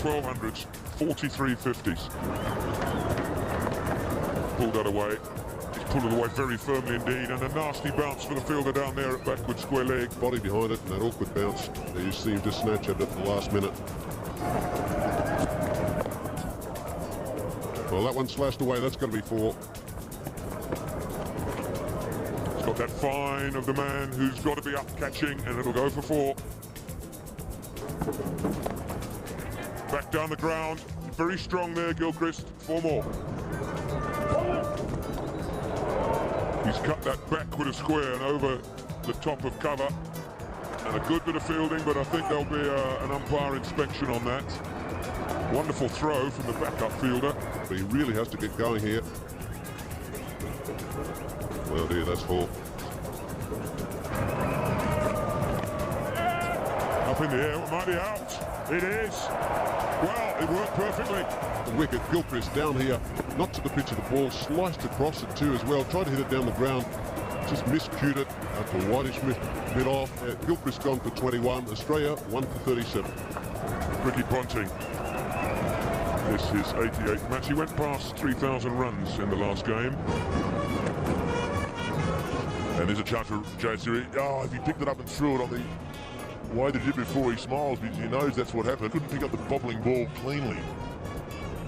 1200s, 43 50s. Pulled that away. He's pulled it away very firmly indeed, and a nasty bounce for the fielder down there at backward square leg. Body behind it, and that awkward bounce. You see him just snatch at it at the last minute. Well, that one slashed away. That's going to be 4. He's got that fine of the man who's got to be up catching, and it'll go for 4. Back down the ground. Very strong there, Gilchrist. 4 more. He's cut that backward a square and over the top of cover. And a good bit of fielding, but I think there'll be an umpire inspection on that. Wonderful throw from the backup fielder. But he really has to get going here. Well, dear, that's 4. Up in the air, might be out. It is. Well, it worked perfectly. The wicket, Gilchrist down here, not to the pitch of the ball, sliced across it too as well, tried to hit it down the ground, just miscued it after a whitish mid-off. Gilchrist gone for 21, Australia 1 for 37. Ricky Ponting. This is his 88th match. He went past 3,000 runs in the last game. And there's a chance for Jayasuri. Oh, if he picked it up and threw it on the way they did before, he smiles because he knows that's what happened. Couldn't pick up the bobbling ball cleanly.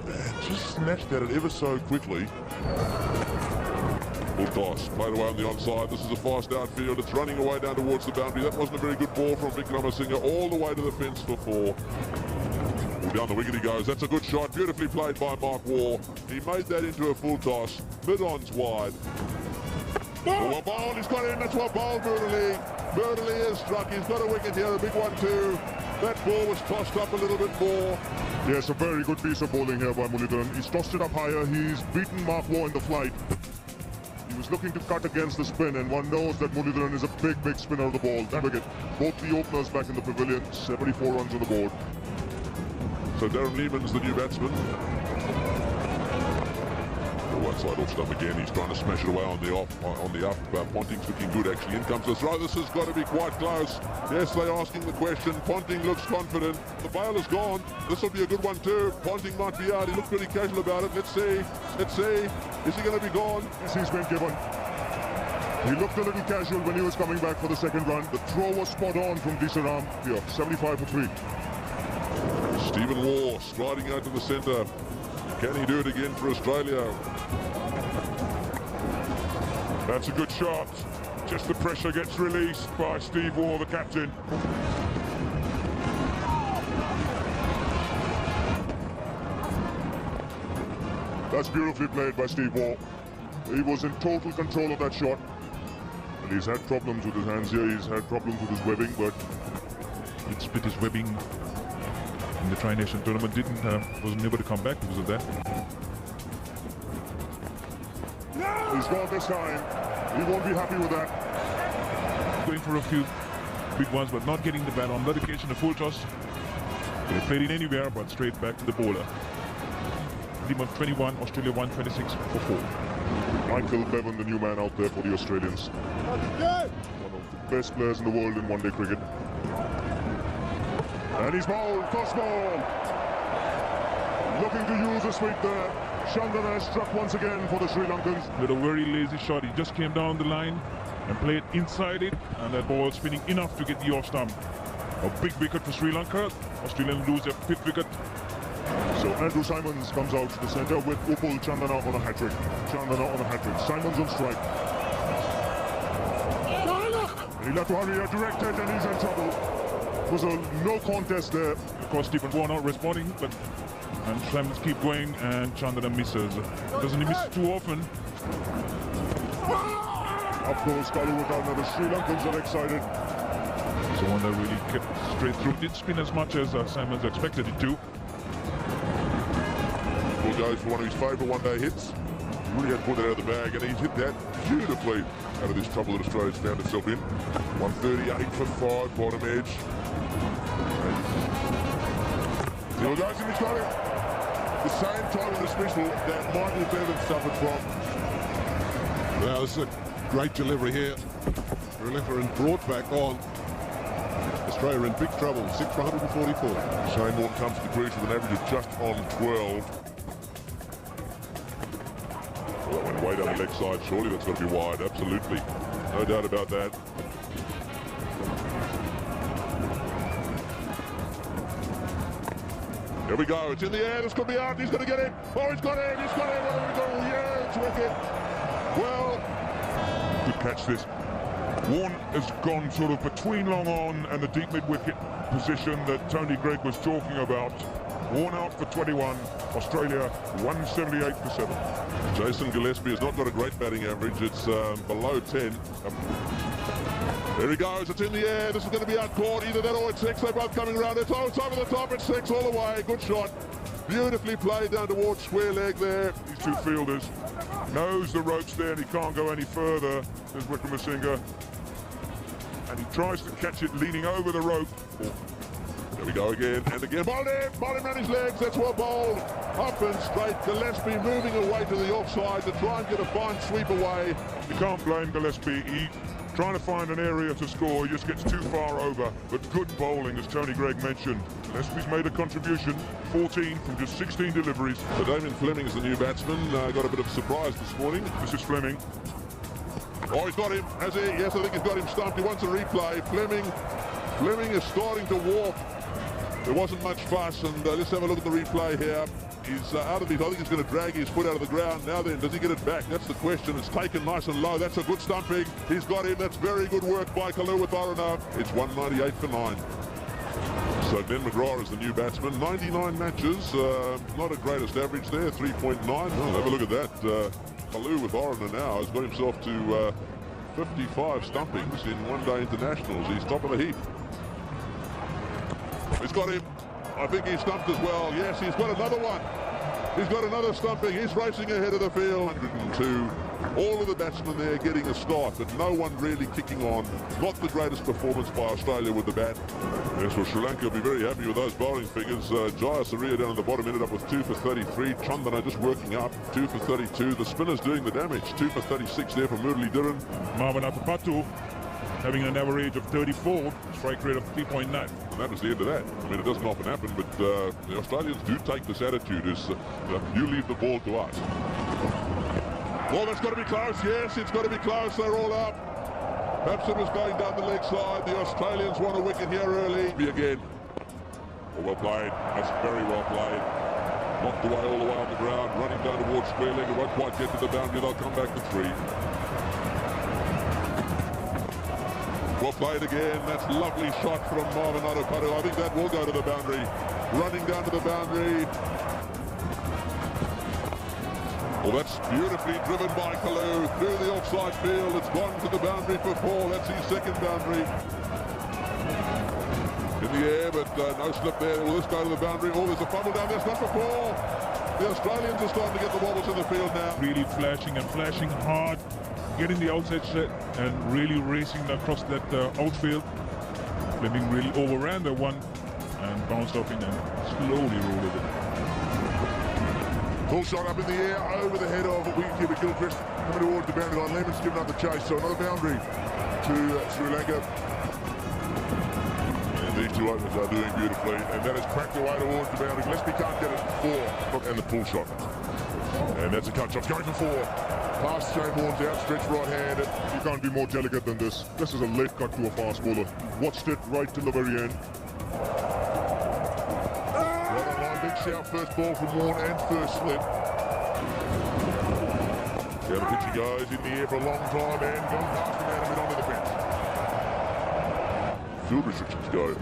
And just snatched at it ever so quickly. Full toss, played away on the onside. This is a fast outfield. It's running away down towards the boundary. That wasn't a very good ball from Vikramasinghe. All the way to the fence for 4. Down the wicket he goes. That's a good shot. Beautifully played by Mark Waugh. He made that into a full toss. Mid-on's wide. Oh, a bowl. He's got in. That's what bowled Murali. Murali is struck. He's got a wicket here. A big one too. That ball was tossed up a little bit more. Yes, a very good piece of bowling here by Muralidharan. He's tossed it up higher. He's beaten Mark Waugh in the flight. He was looking to cut against the spin, and one knows that Muralidharan is a big spinner of the ball. That wicket. Both the openers back in the pavilion. 74 runs on the board. So Darren Lehman's the new batsman. The one side off stump again. He's trying to smash it away on the up. Ponting's looking good actually. In comes the throw. This has got to be quite close. Yes, they're asking the question. Ponting looks confident. The bail is gone. This will be a good one too. Ponting might be out. He looked pretty casual about it. Let's see. Let's see. Is he going to be gone? Yes, he's been given. He looked a little casual when he was coming back for the second run. The throw was spot on from Disaram here. 75 for 3. Stephen Waugh striding out to the centre. Can he do it again for Australia? That's a good shot. Just the pressure gets released by Steve Waugh, the captain. That's beautifully played by Steve Waugh. He was in total control of that shot. And he's had problems with his hands here. He's had problems with his webbing, but He'd split his webbing in the Tri-Nation tournament. Wasn't able to come back because of that. He's gone this time. He won't be happy with that. Going for a few big ones, but not getting the bat on that occasion. A full toss. Could have played it anywhere, but straight back to the bowler. Team of 21, Australia 126 for 4. Michael Bevan, the new man out there for the Australians. One of the best players in the world in one-day cricket. And he's bowled, first ball. Looking to use a sweep there. Chandana struck once again for the Sri Lankans. With a very lazy shot, he just came down the line and played inside it, and that ball spinning enough to get the off stump. A big wicket for Sri Lanka. Australians lose their 5th wicket. So Andrew Simons comes out to the centre with Upul Chandana on a hat-trick. Chandana on a hat-trick. Simons on strike. Ilatuari directed and he's in trouble. It was a no contest there. Of course, Stephen Waugh not responding, and Simons keep going, and Chandana misses. Doesn't he miss too often? Of course, kaluwitharana, the Sri Lankans are excited. So one that really kept straight through. Didn't spin as much as Simons expected it to. Will goes for one of his favourite one-day hits. He really had to put that out of the bag, and he's hit that beautifully out of this trouble that Australia's found itself in. 138 for 5, bottom edge. Still goes and he's got it. The same title dismissal that Michael Bevan suffered from. Now, this is a great delivery here. Muralidharan brought back on. A Australia in big trouble, 6 for 144. Shane Warne comes to the crease with an average of just on 12. Went way down the leg side, surely that's got to be wide, absolutely. No doubt about that. Here we go, it's in the air, this could be out, he's going to get it. Oh, he's got it, what have we got? Yeah, it's wicket. Well, Good catch this. Warne has gone sort of between long on and the deep mid-wicket position that Tony Greig was talking about. Warne out for 21, Australia 178 for 7. Jason Gillespie has not got a great batting average, it's below 10. There he goes, it's in the air, this is going to be out caught, either that or it's 6, they're both coming around, it's over the top, it's 6 all the way, good shot. Beautifully played down towards square leg there. These two fielders knows the ropes there and he can't go any further. There's Wickramasinghe. And he tries to catch it leaning over the rope. There we go again, and again, bowled him around his legs, that's well bowled. Up and straight, Gillespie moving away to the offside to try and get a fine sweep away. You can't blame Gillespie. He trying to find an area to score, he just gets too far over. But good bowling, as Tony Greig mentioned. Gillespie's made a contribution, 14 from just 16 deliveries. So Damien Fleming is the new batsman, got a bit of a surprise this morning. This is Fleming. Oh, he's got him, has he? Yes, I think he's got him stumped. He wants a replay. Fleming is starting to walk. There wasn't much fuss, and let's have a look at the replay here. He's out of his, I think he's going to drag his foot out of the ground. Now then, does he get it back? That's the question. It's taken nice and low. That's a good stumping. He's got him. That's very good work by Kaluwitharana. It's 198 for 9. So Ben McGrath is the new batsman. 99 matches, not a greatest average there, 3.9. Oh, have a look at that. Kaluwitharana now has got himself to 55 stumpings in one-day internationals. He's top of the heap. He's got him. I think he's stumped as well. Yes, he's got another one. He's got another stumping. He's racing ahead of the field. 102. All of the batsmen there getting a start, but no one really kicking on. Not the greatest performance by Australia with the bat. Yes, well, Sri Lanka will be very happy with those bowling figures. Jaya Surya down at the bottom ended up with 2 for 33. Chandana just working up, 2 for 32. The spinners doing the damage, 2 for 36 there from Murali Dhiran. Marvin Atapatu having an average of 34, strike rate of 3.9. And that was the end of that. I mean, it doesn't often happen, but the Australians do take this attitude as you leave the ball to us. Well, that's got to be close. Yes, it's got to be close. They're all up. Babson was going down the leg side. The Australians want a wicket here early. Again. Well played. That's very well played. Knocked away all the way on the ground. Running down towards square leg. It won't quite get to the boundary. They'll come back to 3. Well played again. That's a lovely shot from Marvin Atapatu. I think that will go to the boundary. Running down to the boundary. Well, that's beautifully driven by Kalu through the offside field. It's gone to the boundary for 4. That's his second boundary. In the air, but no slip there. Will this go to the boundary? Oh, there's a fumble down there. It's not for 4. The Australians are starting to get the bobbles in the field now. Really flashing hard, getting the outside set and really racing across that outfield. Fleming really overran the one and bounced off in and slowly rolled it in. Full shot up in the air over the head of wicketkeeper Gilchrist coming towards the boundary line. Lemon's given up the chase, so another boundary to Sri Lanka. And these two openers are doing beautifully, and that is cracked away towards the boundary. Gillespie can't get it for 4, and the pull shot. And that's a cut shot going for 4. Past Shane Warne's outstretched right hand. You can't be more delicate than this. This is a late cut to a fast bowler. Watched it right till the very end. Big shout, first ball from Warne and first slip. Down the pitch he goes, in the air for a long time and gone past him out of it onto the fence. Field restrictions go.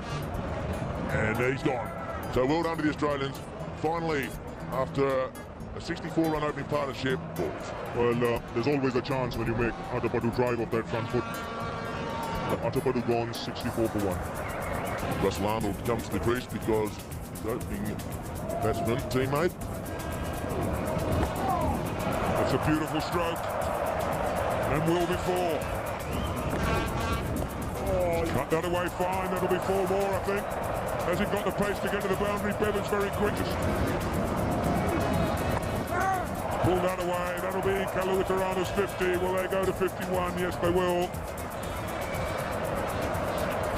And he's gone. So well done to the Australians. Finally, after a 64-run opening partnership. Well, there's always a chance when you make Atapatu drive off that front foot. Atapatu gone 64 for 1. Russell Arnold comes to the crease because he's opening batsman, teammate. That's a beautiful stroke. And will be 4. Oh, cut that away fine. That'll be 4 more, I think. Has he got the pace to get to the boundary? Bevan's very quick. Pull that away. That'll be Kaluwitharana's 50. Will they go to 51? Yes, they will.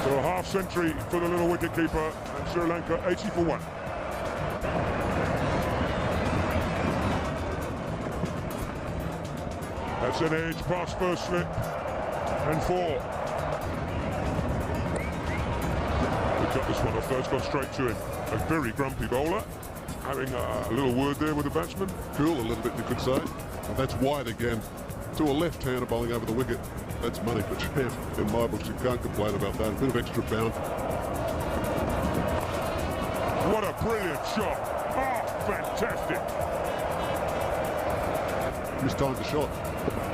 So a half century for the little wicketkeeper, and Sri Lanka 80 for 1. That's an edge past first slip, and 4. We cut this one off though, it's gone straight to him. A very grumpy bowler, having a little word there with the batsman. Cool a little bit, you could say. And that's wide again. To a left-hander bowling over the wicket. That's money for Jeff. In my books, you can't complain about that. A bit of extra bound. What a brilliant shot. Oh, fantastic. Mistimed the shot.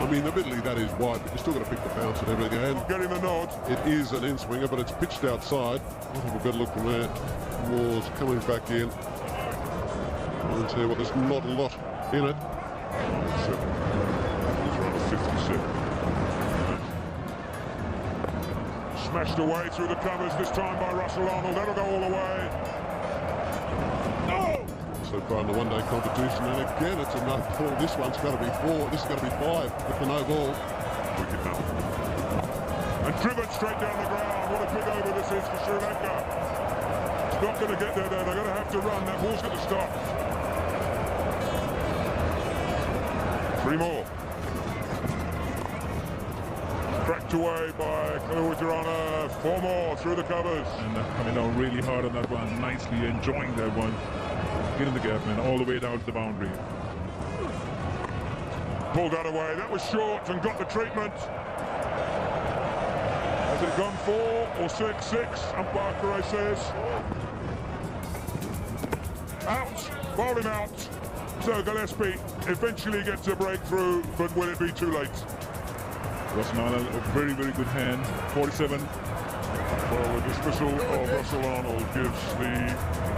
I mean, admittedly that is wide, but you're still got to pick the bounce and everything. And Getting the nod. it is an in-swinger, but it's pitched outside. I'll have a better look from there. Moore's coming back in. I can tell you what, there's not a lot in it. Smashed away through the covers this time by Russell Arnold. That'll go all the way. No! So far in the one-day competition, and again it's a no ball. This one's got to be 4. This is going to be 5 with the no ball. Wicket now. And driven straight down the ground. What a big over this is for Sri Lanka. It's not going to get there though. They're going to have to run. That ball's going to stop. 3 more. Cracked away by kaluwitharana. 4 more through the covers. And coming down really hard on that one, nicely enjoying that one. Getting the gap man all the way down to the boundary. Pulled that away. That was short and got the treatment. Has it gone 4 or 6? 6, umpire Crick says. Out. Bowled him out. So Gillespie eventually gets a breakthrough, but will it be too late? Russell Arnold, a very, very good hand. 47. Well, the dismissal of Russell Arnold gives the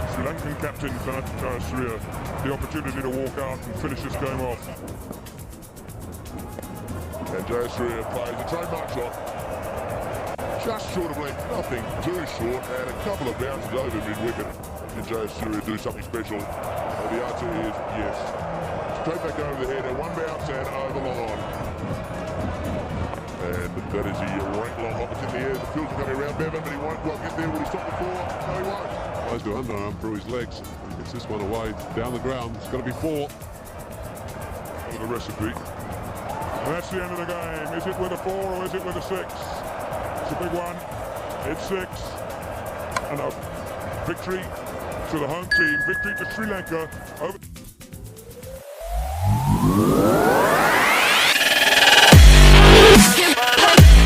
Sri Lankan captain, Jayasuriya, the opportunity to walk out and finish this game off. And Jayasuriya plays a trademark shot. Just short of length, nothing too short, and a couple of bounces over mid-wicket. Can Jayasuriya do something special? Well, the answer is yes. Straight back over the head, and 1 bounce and over long on. And that is a right long hop. It's in the air. The field's coming around Bevan, but he won't quite get there. Will he stop before? No, he won't. Tries to underarm through his legs. He gets this one away down the ground. It's got to be 4. For the recipe. And that's the end of the game. Is it with a 4 or is it with a 6? It's a big one. It's 6. And a victory to the home team. Victory to Sri Lanka over